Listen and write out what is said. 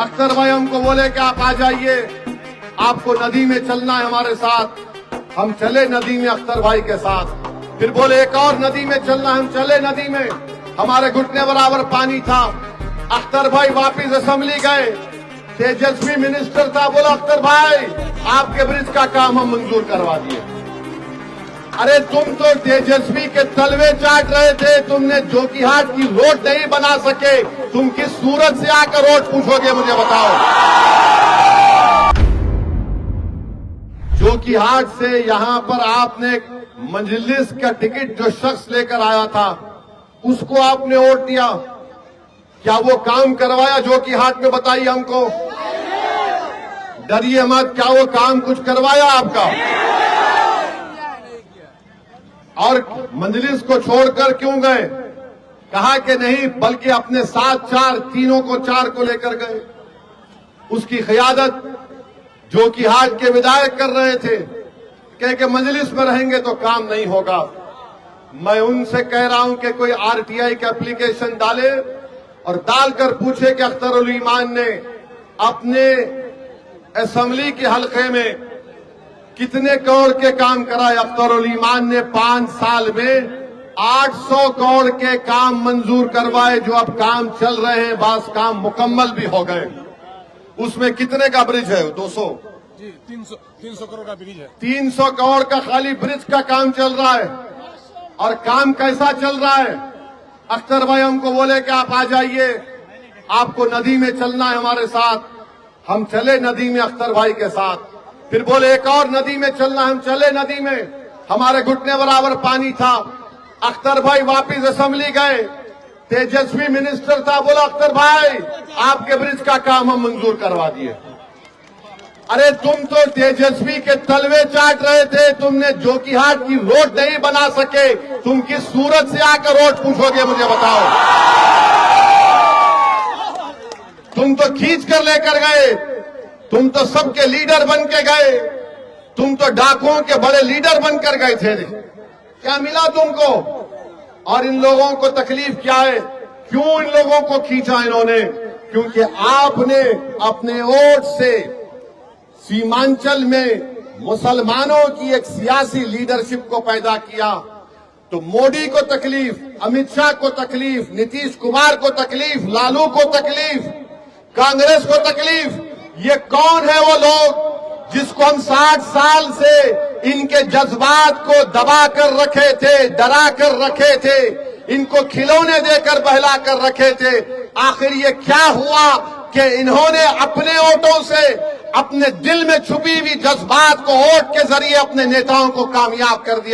अख्तर भाई हमको बोले कि आप आ जाइए, आपको नदी में चलना है हमारे साथ। हम चले नदी में अख्तर भाई के साथ। फिर बोले एक और नदी में चलना, हम चले नदी में, हमारे घुटने बराबर पानी था। अख्तर भाई वापिस असेंबली गए, तेजस्वी मिनिस्टर था, बोला अख्तर भाई आपके ब्रिज का काम हम मंजूर करवा दिए। अरे तुम तो तेजस्वी के तलवे चाट रहे थे, तुमने जोकीहाट की रोड नहीं बना सके, तुम किस सूरत से आकर रोड पूछोगे मुझे बताओ। जोकीहाट से यहां पर आपने मजलिस का टिकट जो शख्स लेकर आया था उसको आपने वोट दिया, क्या वो काम करवाया जोकीहाट में? बताइए हमको, डरिए मत, क्या वो काम कुछ करवाया आपका? और मजलिस को छोड़कर क्यों गए? कहा कि नहीं, बल्कि अपने साथ तीनों को चार को लेकर गए। उसकी क़ियादत जोकीहाट के विधायक कर रहे थे, कह के मजलिस में रहेंगे तो काम नहीं होगा। मैं उनसे कह रहा हूं कि कोई आरटीआई का एप्लीकेशन डाले और डालकर पूछे कि अख्तरुल ईमान ने अपने असेंबली के हलके में कितने करोड़ के काम कराए। अख्तरुल ईमान ने 5 साल में 800 करोड़ के काम मंजूर करवाए, जो अब काम चल रहे हैं, बास काम मुकम्मल भी हो गए। उसमें कितने का ब्रिज है? 200 जी 300 करोड़ का ब्रिज है। 300 करोड़ का खाली ब्रिज का काम चल रहा है। और काम कैसा चल रहा है? अख्तर भाई हमको बोले कि आप आ जाइए, आपको नदी में चलना है हमारे साथ। हम चले नदी में अख्तर भाई के साथ। फिर बोले एक और नदी में चलना, हम चले नदी में, हमारे घुटने बराबर पानी था। अख्तर भाई वापिस असेंबली गए, तेजस्वी मिनिस्टर था, बोला अख्तर भाई आपके ब्रिज का काम हम मंजूर करवा दिए। अरे तुम तो तेजस्वी के तलवे चाट रहे थे, तुमने जोकीहाट की रोड नहीं बना सके, तुम किस सूरत से आकर रोड पूछोगे मुझे बताओ। तुम तो खींच कर लेकर गए, तुम तो सबके लीडर बन के गए, तुम तो डाकुओं के बड़े लीडर बनकर गए थे। क्या मिला तुमको? और इन लोगों को तकलीफ क्या है? क्यों इन लोगों को खींचा इन्होंने? क्योंकि आपने अपने वोट से सीमांचल में मुसलमानों की एक सियासी लीडरशिप को पैदा किया। तो मोदी को तकलीफ, अमित शाह को तकलीफ, नीतीश कुमार को तकलीफ, लालू को तकलीफ, कांग्रेस को तकलीफ। ये कौन है वो लोग जिसको हम 60 साल से इनके जज्बात को दबा कर रखे थे, डरा कर रखे थे, इनको खिलौने देकर बहला कर रखे थे। आखिर ये क्या हुआ कि इन्होंने अपने वोटों से अपने दिल में छुपी हुई जज्बात को वोट के जरिए अपने नेताओं को कामयाब कर दिया।